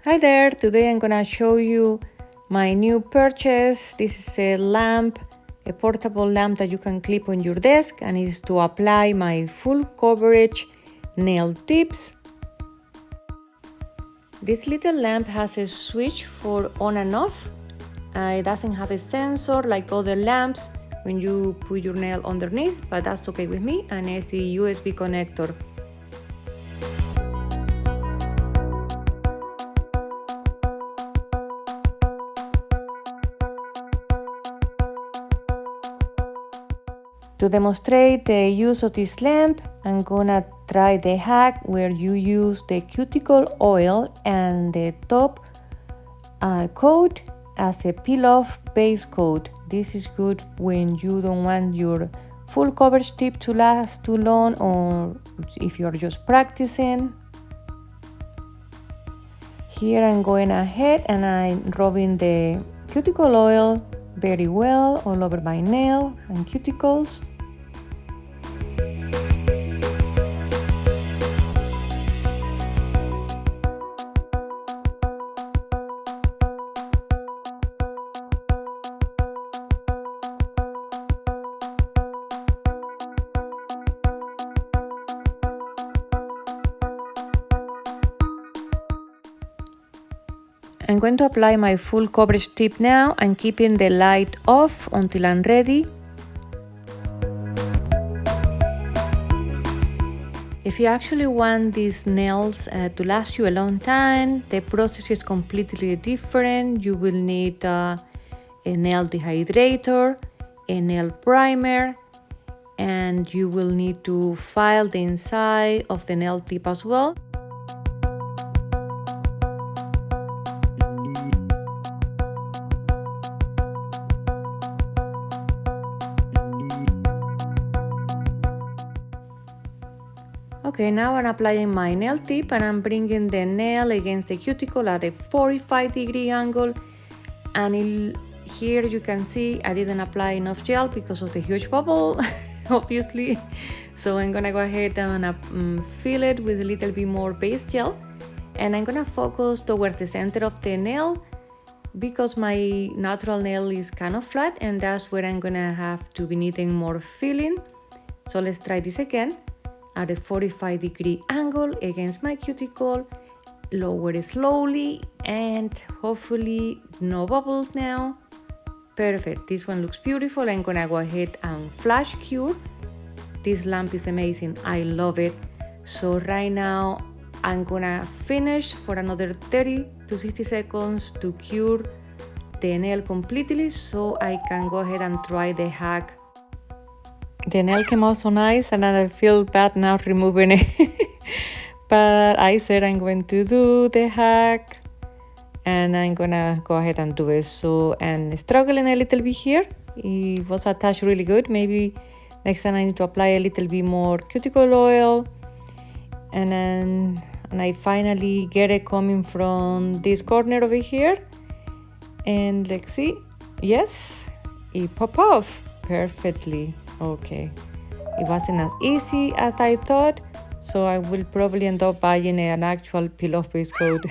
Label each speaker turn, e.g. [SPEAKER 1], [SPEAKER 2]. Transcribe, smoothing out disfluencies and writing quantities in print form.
[SPEAKER 1] Hi there, today I'm gonna show you my new purchase. This is a lamp, a portable lamp that you can clip on your desk, and it's to apply my full coverage nail tips. This little lamp has a switch for on and off. It doesn't have a sensor like other lamps when you put your nail underneath, but that's okay with me, and it's a USB connector. To demonstrate the use of this lamp, I'm gonna try the hack where you use the cuticle oil and the top coat as a peel-off base coat. This is good when you don't want your full coverage tip to last too long, or if you're just practicing. Here I'm going ahead and I'm rubbing the cuticle oil very well all over my nail and cuticles. I'm going to apply my full coverage tip now and keeping the light off until I'm ready. If you actually want these nails to last you a long time, the process is completely different. You will need a nail dehydrator, a nail primer, and you will need to file the inside of the nail tip as well. Okay, now I'm applying my nail tip and I'm bringing the nail against the cuticle at a 45-degree angle. And here you can see I didn't apply enough gel because of the huge bubble, obviously. So I'm gonna go ahead and fill it with a little bit more base gel. And I'm gonna focus towards the center of the nail because my natural nail is kind of flat, and that's where I'm gonna have to be needing more filling. So let's try this again. At a 45-degree angle against my cuticle, lower it slowly, and hopefully no bubbles now. Perfect, this one looks beautiful. I'm gonna go ahead and flash cure. This lamp is amazing, I love it. So right now I'm gonna finish for another 30 to 60 seconds to cure the nail completely so I can go ahead and try the hack. The nail came out so nice and I feel bad now removing it. But I said I'm going to do the hack and I'm gonna go ahead and do it. So, and struggling a little bit here. It was attached really good. Maybe next time I need to apply a little bit more cuticle oil. And I finally get it coming from this corner over here. And let's see. Yes, it popped off perfectly. Okay, it wasn't as easy as I thought, so I will probably end up buying an actual peel-off base coat.